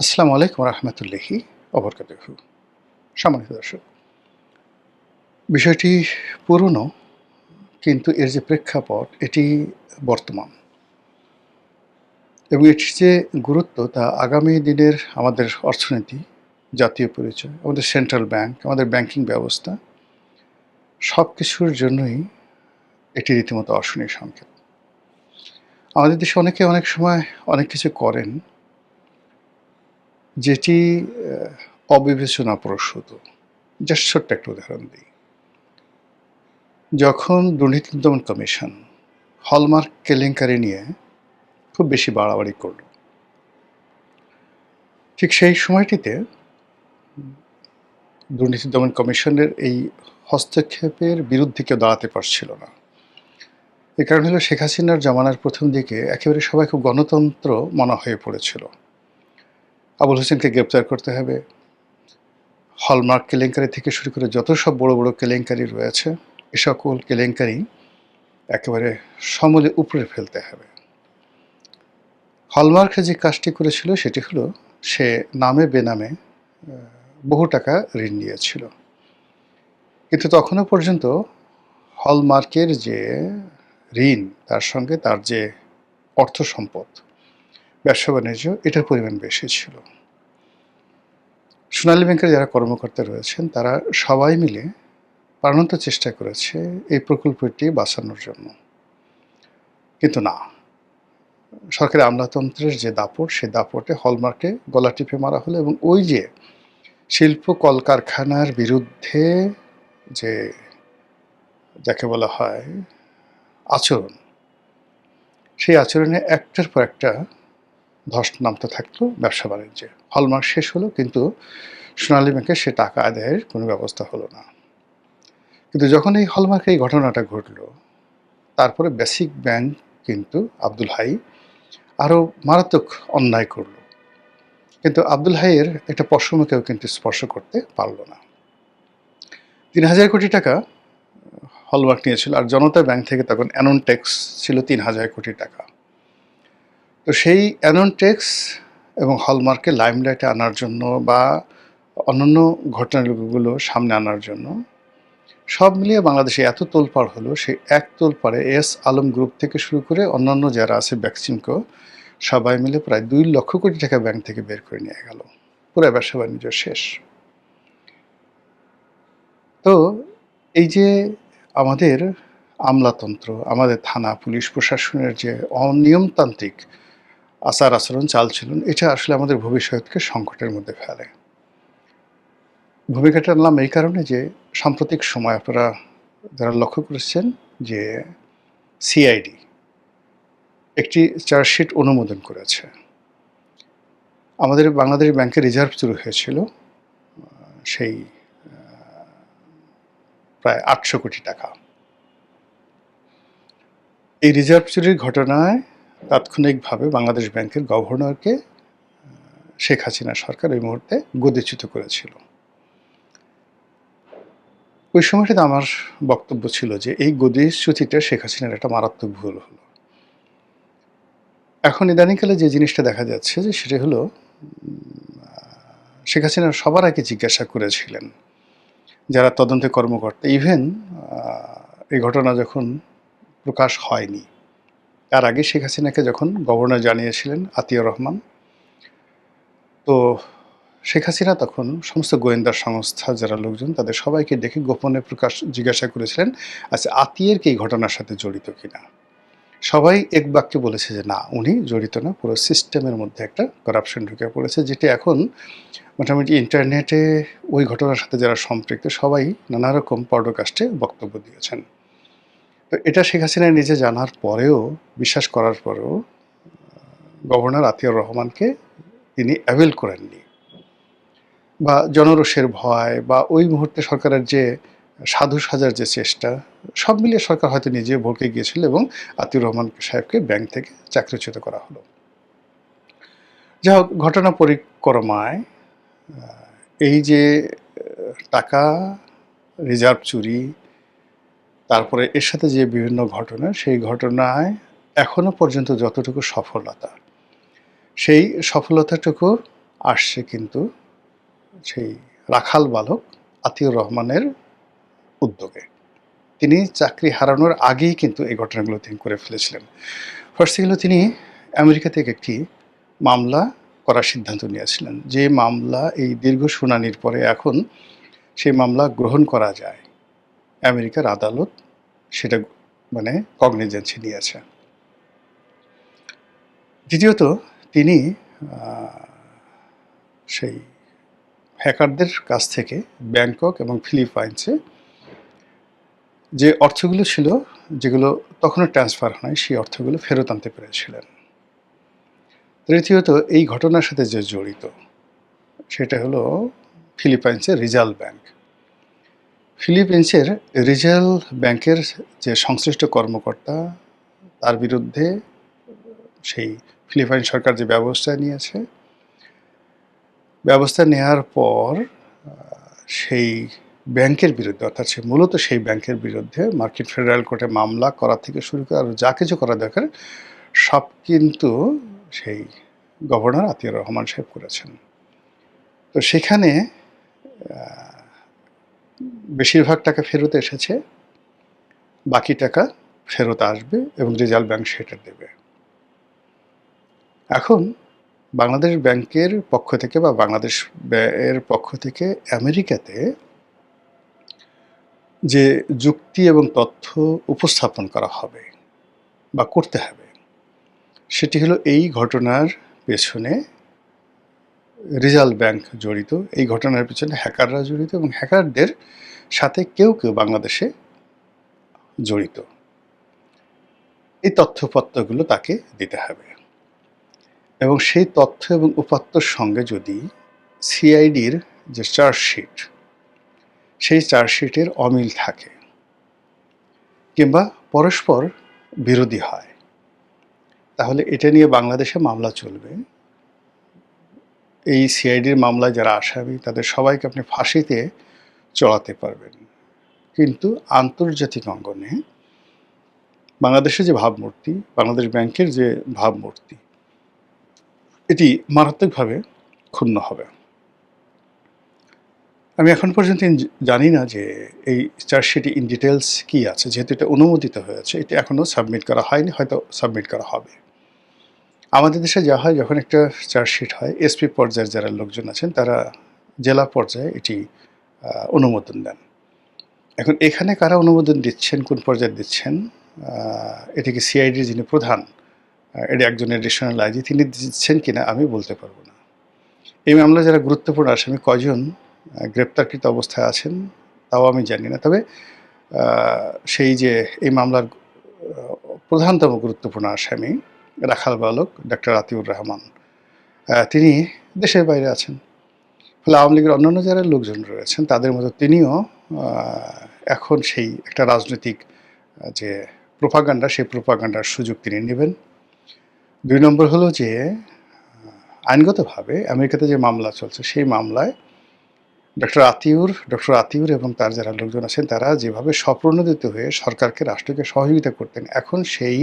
আসসালামু আলাইকুম রহমতুল্লাহি অবরকাতুহু। সম্মানিত দর্শক, বিষয়টি পুরনো, কিন্তু এর যে প্রেক্ষাপট এটি বর্তমান এবং এটির যে গুরুত্ব তা আগামী দিনের আমাদের অর্থনীতি, জাতীয় পরিচয়, আমাদের সেন্ট্রাল ব্যাংক, আমাদের ব্যাংকিং ব্যবস্থা সব কিছুর জন্যই এটি রীতিমতো অশনি সংকেত। আমাদের দেশে অনেকে অনেক সময় অনেক কিছু করেন যেটি অবিবেচনাপ্রসূত। জাস্ট ছোট্ট একটা উদাহরণ দিই। যখন দুর্নীতি দমন কমিশন হলমার্ক কেলেঙ্কারি নিয়ে খুব বেশি বাড়াবাড়ি করল, ঠিক সেই সময়টিতে দুর্নীতি দমন কমিশনের এই হস্তক্ষেপের বিরুদ্ধে কেউ দাঁড়াতে পারছিল না। এ কারণ হলো শেখ হাসিনার জমানার প্রথম দিকে একেবারে সবাই খুব গণতন্ত্র মনা হয়ে পড়েছিল। আবুল হোসেনকে গ্রেপ্তার করতে হবে, হলমার্ক কেলেঙ্কারি থেকে শুরু করে যত সব বড় বড় কেলেঙ্কারি রয়েছে, এ সকল কেলেঙ্কারি একেবারে সমূলে উপড়ে ফেলতে হবে। হলমার্ক যে কাজটি করেছিল সেটি হলো, সে নামে বেনামে বহু টাকা ঋণ নিয়েছিল, কিন্তু তখনও পর্যন্ত হলমার্কের যে ঋণ, তার সঙ্গে তার যে অর্থ সম্পদ, ব্যবসা বাণিজ্য, এটার পরিমাণ বেশি ছিল। সোনালী ব্যাংকের যারা কর্মকর্তা রয়েছেন তারা সবাই মিলে প্রাণান্ত চেষ্টা করেছে এই প্রকল্পটি বাঁচানোর জন্য, কিন্তু না, সরকারি আমলাতন্ত্রের যে দাপট, সেই দাপটে হলমার্কে গলা টিপে মারা হলো। এবং ওই যে শিল্প কলকারখানার বিরুদ্ধে যে যাকে বলা হয় আচরণ, সেই আচরণে একটার পর একটা ধস নামতে থাকলো ব্যবসা বাণিজ্যে। হলমার্ক শেষ হলো, কিন্তু সোনালী ব্যাংকে সে টাকা আদায়ের কোনো ব্যবস্থা হলো না। কিন্তু যখন এই হলমার্কের এই ঘটনাটা ঘটলো, তারপরে বেসিক ব্যাংক কিন্তু আব্দুল হাই আরও মারাত্মক অন্যায় করলো, কিন্তু আব্দুল হাইয়ের একটা পশমকেও কিন্তু স্পর্শ করতে পারল না। ৩,০০০ কোটি টাকা হলমার্ক নিয়েছিল, আর জনতা ব্যাংক থেকে তখন অ্যানন ট্যাক্স ছিল ৩,০০০ কোটি টাকা। তো সেই অ্যানন ট্যাক্স এবং হলমার্ককে লাইমলাইটে আনার জন্য বা অন্যান্য ঘটনাগুলো সামনে আনার জন্য সব মিলিয়ে বাংলাদেশে এত তোলপাড় হলো, সেই এক তোলপাড়ে এস আলম গ্রুপ থেকে শুরু করে অন্যান্য যারা আছে ব্যাকসিমকো, সবাই মিলে প্রায় ২ লক্ষ কোটি টাকা ব্যাংক থেকে বের করে নিয়ে গেল। পুরো ব্যবসা বাণিজ্য শেষ। তো এই যে আমাদের আমলাতন্ত্র, আমাদের থানা পুলিশ প্রশাসনের যে অনিয়মতান্ত্রিক আচার আচরণ, চালচলন, এটা আসলে আমাদের ভবিষ্যৎকে সংকটের মধ্যে ফেলে। ভূমিকাটা আনলাম এই কারণে যে সাম্প্রতিক সময় আপনারা যারা লক্ষ্য করেছেন যে সিআইডি একটি চার্জশিট অনুমোদন করেছে। আমাদের বাংলাদেশ ব্যাংকের রিজার্ভ চুরি হয়েছিল সেই প্রায় ৮০০ কোটি টাকা। এই রিজার্ভ চুরির ঘটনায় তাৎক্ষণিকভাবে বাংলাদেশ ব্যাংকের গভর্নরকে শেখ হাসিনা সরকার ওই মুহূর্তে গদিচ্যুত করেছিল। ওই সময়টাতে আমার বক্তব্য ছিল যে এই গদিচ্যুতিটা শেখ হাসিনার একটা মারাত্মক ভুল হলো। এখন ইদানিংকালে যে জিনিসটা দেখা যাচ্ছে যে সেটা হলো, শেখ হাসিনা সবার আগে জিজ্ঞাসা করেছিলেন যারা তদন্তে কর্মকর্তা, ইভেন এই ঘটনা যখন প্রকাশ হয়নি তার আগে শেখ হাসিনাকে যখন গভর্নর জানিয়েছিলেন আতিয়ার রহমান, তো শেখ হাসিনা তখন সমস্ত গোয়েন্দা সংস্থা যারা লোকজন তাদের সবাইকে ডেকে গোপনে জিজ্ঞাসা করেছিলেন, আচ্ছা আতিয়ার কি এই ঘটনার সাথে জড়িত কিনা। সবাই এক বাক্যে বলেছে যে না, উনি জড়িত না, পুরো সিস্টেমের মধ্যে একটা করাপশন ঢুকে পড়েছে, যেটি এখন মোটামুটি ইন্টারনেটে ওই ঘটনার সাথে যারা সম্পৃক্ত সবাই নানা রকম পডকাস্টে বক্তব্য দিয়েছেন। তো এটা শেখ হাসিনা নিজে জানার পরেও, বিশ্বাস করার পরেও গভর্নর আতিয়ার রহমানকে তিনি অ্যাভেল করেননি, বা জনরোষের ভয় বা ওই মুহূর্তে সরকারের যে সাধু সাজার যে চেষ্টা, সব মিলিয়ে সরকার হয়তো নিজে ভড়কে গিয়েছিল এবং আতিউর রহমান সাহেবকে ব্যাংক থেকে চাকরিচ্যুত করা হলো। যা হোক, ঘটনা পরিক্রমায় এই যে টাকা রিজার্ভ চুরি, তারপরে এর সাথে যে বিভিন্ন ঘটনা, সেই ঘটনায় এখনো পর্যন্ত যতটুকু সফলতা, সেই সফলতাটুকু আসছে কিন্তু সেই রাখাল বালক আতিউর রহমানের উদ্যোগে। তিনি চাকরি হারানোর আগেই কিন্তু এই ঘটনাগুলো তিনি করে ফেলেছিলেন। ফার্স্টে হলো তিনি আমেরিকা থেকে একটি মামলা করার সিদ্ধান্ত নিয়েছিলেন। যে মামলা এই দীর্ঘ শুনানির পরে এখন সেই মামলা গ্রহণ করা যায়। আমেরিকার আদালত সেটা মানে কগনিজেন্সে নিয়েছে। দ্বিতীয়ত তিনি সেই হ্যাকারদের কাছ থেকে ব্যাংকক এবং ফিলিপাইন্সে যে অর্থগুলো ছিল, যেগুলো তখনও ট্রান্সফার হয়, সেই অর্থগুলো ফেরত আনতে পেরেছিলেন। তৃতীয়ত এই ঘটনার সাথে যে জড়িত সেটা হলো ফিলিপাইন্সের রিজার্ভ ব্যাংক। ফিলিপাইন্সের রিজার্ভ ব্যাংকের যে সংশ্লিষ্ট কর্মকর্তা, তার বিরুদ্ধে সেই ফিলিপাইন সরকার যে ব্যবস্থা নিয়েছে, ব্যবস্থা নেওয়ার পর সেই ব্যাংকের বিরুদ্ধে, অর্থাৎ মূলত সেই ব্যাংকের বিরুদ্ধে মার্কিন ফেডারেল কোর্টে মামলা করা থেকে শুরু করে আরও যা কিছু করা দরকার সব কিন্তু সেই গভর্নর আতিউর রহমান সাহেব করেছেন। তো সেখানে বেশিরভাগ টাকা ফেরত এসেছে, বাকি টাকা ফেরত আসবে এবং রিজার্ভ ব্যাংক সেটা দেবে। এখন বাংলাদেশ ব্যাংকের পক্ষ থেকে বা বাংলাদেশ এর পক্ষ থেকে আমেরিকাতে যে যুক্তি এবং তথ্য উপস্থাপন করা হবে বা করতে হবে, সেটি হলো এই ঘটনার পেছনে রিজার্ভ ব্যাংক জড়িত, এই ঘটনার পেছনে হ্যাকাররা জড়িত এবং হ্যাকারদের সাথে কেউ কেউ বাংলাদেশে জড়িত। এই তথ্যপত্রগুলো তাকে দিতে হবে এবং সেই তথ্য এবং উপাত্তর সঙ্গে যদি সিআইডির যে চার্জশিট, সেই চার্জশিটের অমিল থাকে কিংবা পরস্পর বিরোধী হয়, তাহলে এটা নিয়ে বাংলাদেশে মামলা চলবে। এই সিআইডির মামলায় যারা আসামি তাদের সবাইকে আপনি ফাঁসিতে চড়াতে পারবেন, কিন্তু আন্তর্জাতিক অঙ্গনে বাংলাদেশের যে ভাবমূর্তি, বাংলাদেশ ব্যাংকের যে ভাবমূর্তি, এটি মারাত্মকভাবে ক্ষুণ্ণ হবে। আমি এখন পর্যন্ত জানি না যে এই চার্জশিটে ইন ডিটেলস কী আছে, যেহেতু এটা অনুমোদিত হয়েছে, এটা এখনও সাবমিট করা হয়নি, হয়তো সাবমিট করা হবে। আমাদের দেশে যা হয়, যখন একটা চার্জশিট হয়, এসপি পর্যায়ের যারা লোকজন আছেন তারা জেলা পর্যায়ে এটি অনুমোদন দেন। এখন এখানে কারা অনুমোদন দিচ্ছেন, কোন পর্যায়ে দিচ্ছেন, এটিকে সিআইডির যিনি প্রধান, এটি একজন এডিশনাল আইজি, তিনি দিচ্ছেন কিনা আমি বলতে পারবো না। এই মামলা যারা গুরুত্বপূর্ণ আসামি কজন গ্রেপ্তারকৃত অবস্থায় আছেন তাও আমি জানি না। তবে সেই যে এই মামলার প্রধানতম গুরুত্বপূর্ণ আসামি রাখাল বালক ডক্টর আতিউর রহমান, তিনি দেশের বাইরে আছেন। ফলে আওয়ামী লীগের অন্যান্য যারা লোকজন রয়েছেন তাদের মতো তিনিও এখন সেই একটা রাজনৈতিক যে প্রোপাগান্ডা, সেই প্রোপাগান্ডার সুযোগ তিনি নেবেন। ২ নম্বর হলো যে আইনগতভাবে আমেরিকাতে যে মামলা চলছে, সেই মামলায় ডক্টর আতিউর এবং তার যারা লোকজন আছেন তারা যেভাবে স্বপ্রণোদিত হয়ে সরকারকে, রাষ্ট্রকে সহযোগিতা করতেন, এখন সেই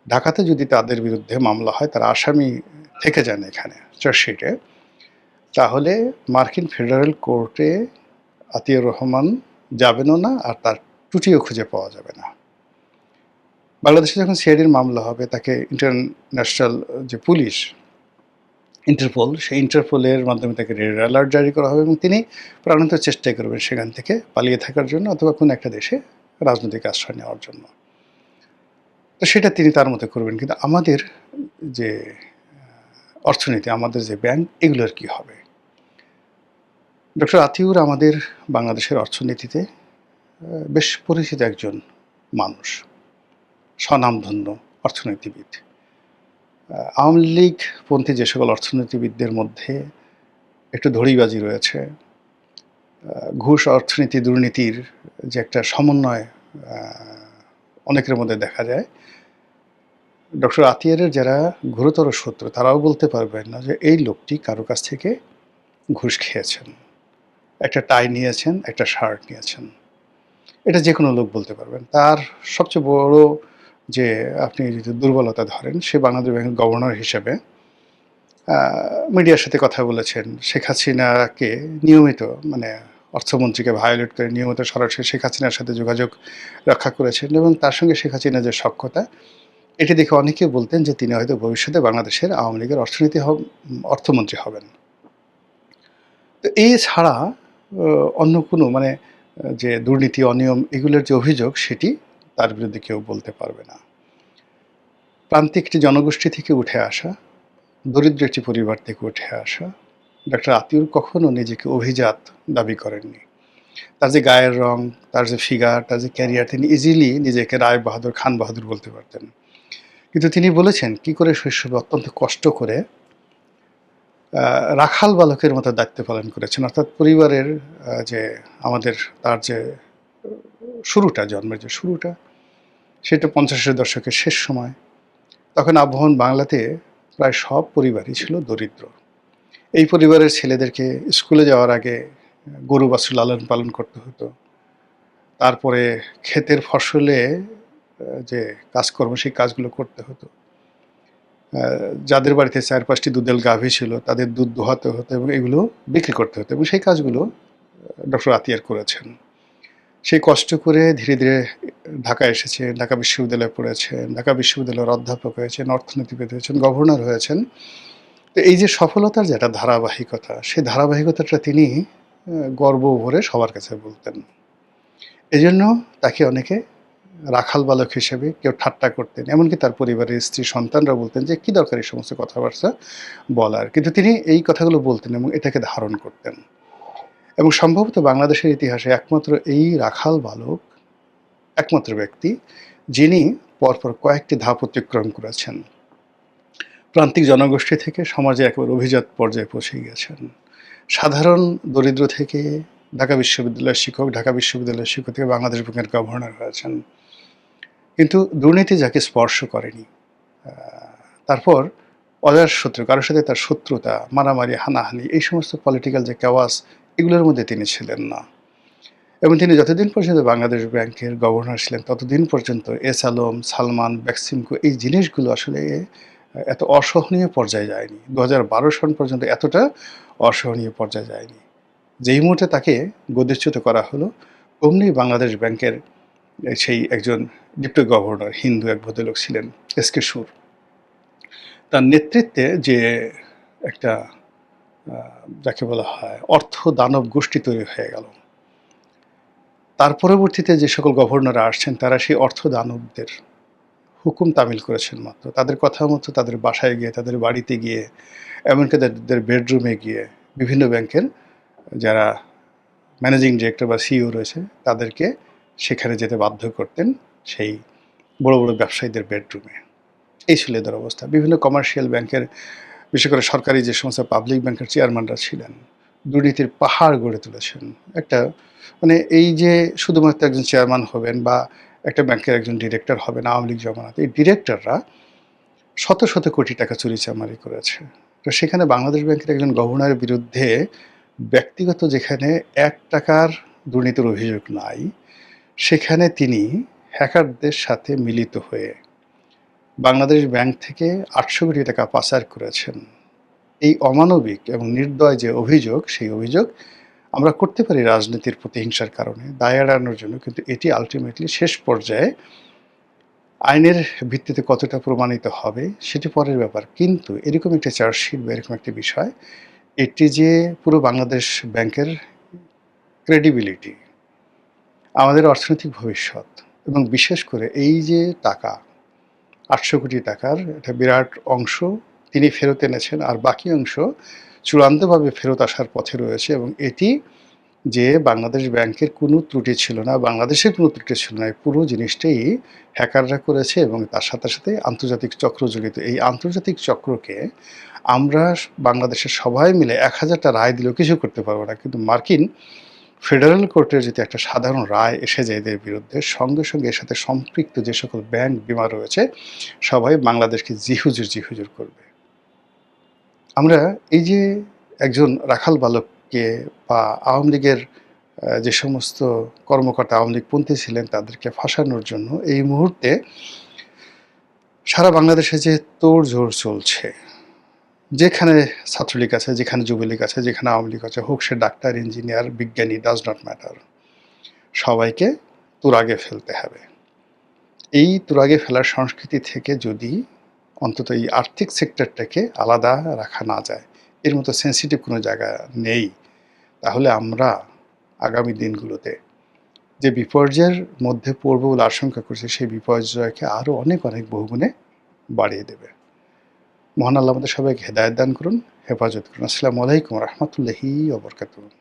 ঢাকাতে যদি তাদের বিরুদ্ধে মামলা হয়, তারা আসামি থেকে যান এখানে চার্জশিটে, তাহলে মার্কিন ফেডারেল কোর্টে আতিউর রহমান যাবেনও না, আর তার টুটিও খুঁজে পাওয়া যাবে না। বাংলাদেশে যখন সিআইডির মামলা হবে, তাকে ইন্টারন্যাশনাল যে পুলিশ, ইন্টারপোল, সেই ইন্টারপোলের মাধ্যমে তাকে রেড অ্যালার্ট জারি করা হবে এবং তিনি প্রাণান্ত চেষ্টা করবেন সেখান থেকে পালিয়ে থাকার জন্য অথবা কোনো একটা দেশে রাজনৈতিক আশ্রয় নেওয়ার জন্য। তো সেটা তিনি তার মতো করবেন, কিন্তু আমাদের যে অর্থনীতি, আমাদের যে ব্যাংক, এগুলোর কি হবে? ডক্টর আতিউর আমাদের বাংলাদেশের অর্থনীতিতে বেশ পরিচিত একজন মানুষ, স্বনামধন্য অর্থনীতিবিদ। আওয়ামী লীগপন্থী যে সকল অর্থনীতিবিদদের মধ্যে একটু ধড়িবাজি রয়েছে, ঘুষ, অর্থনীতি, দুর্নীতির যে একটা সমন্বয় অনেকের মধ্যে দেখা যায়, ডক্টর আতিয়ারের যারা ঘোরতর শত্রু তারাও বলতে পারবেন না যে এই লোকটি কারো কাছ থেকে ঘুষ খেয়েছেন, একটা টাই নিয়েছেন, একটা শার্ট নিয়েছেন। এটা যে কোনো লোক বলতে পারবেন। তার সবচেয়ে বড় যে আপনি যদি দুর্বলতা ধরেন, সে বাংলাদেশ ব্যাংকের গভর্নর হিসেবে মিডিয়ার সাথে কথা বলেছেন। শেখ হাসিনাকে নিয়মিত মানে অর্থমন্ত্রীকে ভায়োলেট করে নিয়মিত সরাসরি শেখ হাসিনার সাথে যোগাযোগ রক্ষা করেছেন এবং তার সঙ্গে শেখ হাসিনার যে সখ্যতা, এটি দেখে অনেকে বলতেন যে তিনি হয়তো ভবিষ্যতে বাংলাদেশের আওয়ামী লীগের অর্থমন্ত্রী হবেন। তো এছাড়া অন্য কোনো মানে যে দুর্নীতি, অনিয়ম এগুলোর যে অভিযোগ সেটি তার বিরুদ্ধে কেউ বলতে পারবে না। প্রান্তিক একটি জনগোষ্ঠী থেকে উঠে আসা, দরিদ্র একটি পরিবার থেকে উঠে আসা ডক্টর আতিউর কখনো নিজেকে অভিজাত দাবি করেননি। তার যে গায়ের রং, তার যে ফিগার, তার যে ক্যারিয়ার, তিনি ইজিলি নিজেকে রায় বাহাদুর, খান বাহাদুর বলতে পারতেন। কিন্তু তিনি বলেছেন কি করে শৈশবে অত্যন্ত কষ্ট করে রাখাল বালকের মতো দায়িত্ব পালন করেছেন। অর্থাৎ পরিবারের যে আমাদের তার যে শুরুটা, জন্মের যে শুরুটা, সেটা ৫০-এর দশকের শেষ সময়। তখন আবহমান বাংলাতে প্রায় সব পরিবারই ছিল দরিদ্র। এই পরিবারের ছেলেদেরকে স্কুলে যাওয়ার আগে গরু বাছুর লালন পালন করতে হতো। তারপরে ক্ষেতের ফসলে যে কাজকর্ম সেই কাজগুলো করতে হতো। যাদের বাড়িতে ৪-৫টি দুধেল গাভী ছিল তাদের দুধ দোহাতে হতো এবং এগুলো বিক্রি করতে হতো এবং সেই কাজগুলো ডক্টর আতিয়ার করেছেন। সেই কষ্ট করে ধীরে ধীরে ঢাকায় এসেছেন, ঢাকা বিশ্ববিদ্যালয়ে পড়েছেন, ঢাকা বিশ্ববিদ্যালয়ের অধ্যাপক হয়েছেন, অর্থনীতিবিদ হয়েছেন, গভর্নর হয়েছেন। তো এই যে সফলতার যে একটা ধারাবাহিকতা, সেই ধারাবাহিকতাটা তিনি গর্ব ভরে সবার কাছে বলতেন। এজন্য তাকে অনেকে রাখাল বালক হিসেবে কেউ ঠাট্টা করতেন। এমনকি তার পরিবারের স্ত্রী সন্তানরা বলতেন যে কী দরকার এই সমস্ত কথাবার্তা বলার। কিন্তু তিনি এই কথাগুলো বলতেন এবং এটাকে ধারণ করতেন। এবং সম্ভবত বাংলাদেশের ইতিহাসে একমাত্র এই রাখাল বালক একমাত্র ব্যক্তি যিনি পরপর কয়েকটি ধাপ অতিক্রম করেছেন। প্রান্তিক জনগোষ্ঠী থেকে সমাজে একেবারে অভিজাত পর্যায়ে পৌঁছে গিয়েছেন। সাধারণ দরিদ্র থেকে ঢাকা বিশ্ববিদ্যালয়ের শিক্ষক, ঢাকা বিশ্ববিদ্যালয়ের শিক্ষক থেকে বাংলাদেশ ব্যাংকের গভর্নর হয়েছেন। কিন্তু দুর্নীতি যাকে স্পর্শ করেনি, তারপর অজাতশত্রু, কারোর সাথে তার শত্রুতা, মারামারি, হানাহানি, এই সমস্ত পলিটিক্যাল যে কেওয়াস, এগুলোর মধ্যে তিনি ছিলেন না। এবং তিনি যতদিন পর্যন্ত বাংলাদেশ ব্যাংকের গভর্নর ছিলেন ততদিন পর্যন্ত এস আলম, সালমান, বেক্সিমকো এই জিনিসগুলো আসলে এত অসহনীয় পর্যায়ে যায়নি। ২০১২ সন পর্যন্ত এতটা অসহনীয় পর্যায়ে যায়নি। যেই মুহূর্তে তাকে গদিচ্যুত করা হলো, অমনি বাংলাদেশ ব্যাংকের সেই একজন ডেপুটি গভর্নর, হিন্দু এক ভদ্রলোক ছিলেন, এস.কে. সুর, তার নেতৃত্বে যে একটা যাকে বলা হয় অর্থ দানব গোষ্ঠী তৈরি হয়ে গেল। তার পরবর্তীতে যে সকল গভর্নররা আসছেন তারা সেই অর্থ দানবদের হুকুম তামিল করেছেন মাত্র। তাদের কথা মতো তাদের বাসায় গিয়ে, তাদের বাড়িতে গিয়ে, এমনকি তাদের বেডরুমে গিয়ে বিভিন্ন ব্যাংকের যারা ম্যানেজিং ডিরেক্টর বা সিইও রয়েছে তাদেরকে সেখানে যেতে বাধ্য করতেন, সেই বড় বড় ব্যবসায়ীদের বেডরুমে। এই ছিল এদের অবস্থা। বিভিন্ন কমার্শিয়াল ব্যাংকের, বিশেষ করে সরকারি যে সমস্ত পাবলিক ব্যাংকের চেয়ারম্যানরা ছিলেন, দুর্নীতির পাহাড় গড়ে তুলেছেন। একটা মানে এই যে শুধুমাত্র একজন চেয়ারম্যান হবেন বা একটা ব্যাংকের একজন ডিরেক্টর হবেন আওয়ামী লীগ জমানাতে, এই ডিরেক্টররা শত শত কোটি টাকা চুরিচামারি করেছে। তো সেখানে বাংলাদেশ ব্যাংকের একজন গভর্নরের বিরুদ্ধে ব্যক্তিগত যেখানে ৳১ দুর্নীতির অভিযোগ নাই, সেখানে তিনি হ্যাকারদের সাথে মিলিত হয়ে বাংলাদেশ ব্যাংক থেকে ৮০০ কোটি টাকা পাচার করেছেন। এই অমানবিক এবং নির্দয় যে অভিযোগ, সেই অভিযোগ আমরা করতে পারি রাজনীতির প্রতিহিংসার কারণে, দায় এড়ানোর জন্য, কিন্তু এটি আলটিমেটলি শেষ পর্যায়ে আইনের ভিত্তিতে কতটা প্রমাণিত হবে সেটি পরের ব্যাপার। কিন্তু এরকম একটা চার্জশিট বা এরকম একটি বিষয়, এটি যে পুরো বাংলাদেশ ব্যাংকের ক্রেডিবিলিটি, আমাদের অর্থনৈতিক ভবিষ্যৎ এবং বিশেষ করে এই যে টাকা ৮০০ কোটি টাকার একটা বিরাট অংশ তিনি ফেরত এনেছেন, আর বাকি অংশ চূড়ান্তভাবে ফেরত আসার পথে রয়েছে। এবং এটি যে বাংলাদেশ ব্যাংকের কোনো ত্রুটি ছিল না, বাংলাদেশের কোনো ত্রুটি ছিল না, এই পুরো জিনিসটাই হ্যাকাররা করেছে এবং তার সাথে সাথে আন্তর্জাতিক চক্র জড়িত। এই আন্তর্জাতিক চক্রকে আমরা বাংলাদেশের সবাই মিলে ১০০০টা রায় দিলেও কিছু করতে পারবো না, কিন্তু মার্কিন ফেডারেল কোর্টের যদি একটা সাধারণ রায় এসে যায় এদের বিরুদ্ধে, সঙ্গে সঙ্গে এর সাথে সম্পৃক্ত যে সকল ব্যাংক বিমা রয়েছে সবাই বাংলাদেশকে জিহুজুর জিহুজুর করবে। আমরা এই যে একজন রাখাল বালককে বা আওয়ামী লীগের যে সমস্ত কর্মকর্তা আওয়ামী লীগপন্থী ছিলেন তাদেরকে ফাঁসানোর জন্য এই মুহূর্তে সারা বাংলাদেশে যে তোড়জোড় চলছে, যেখানে ছাত্রলীগ আছে, যেখানে যুবলীগ আছে, যেখানে আওয়ামী লীগ আছে, হোক সে ডাক্তার, ইঞ্জিনিয়ার, বিজ্ঞানী, ডাজ নট ম্যাটার, সবাইকে তুরাগে ফেলতে হবে। এই তুরাগে ফেলার সংস্কৃতি থেকে যদি অন্তত এই আর্থিক সেক্টরটাকে আলাদা রাখা না যায়, এর মতো সেন্সিটিভ কোনো জায়গা নেই, তাহলে আমরা আগামী দিনগুলোতে যে বিপর্যয়ের মধ্যে পড়ব বলে আশঙ্কা করছি, সেই বিপর্যয়কে আরও অনেক অনেক বহুগুণে বাড়িয়ে দেবে। মহান আল্লাহ আমাদের সবাইকে হেদায়েত দান করুন, হেফাজত করুন। আসসালামু আলাইকুম রহমতুল্লাহি ওয়া বারাকাতুহু।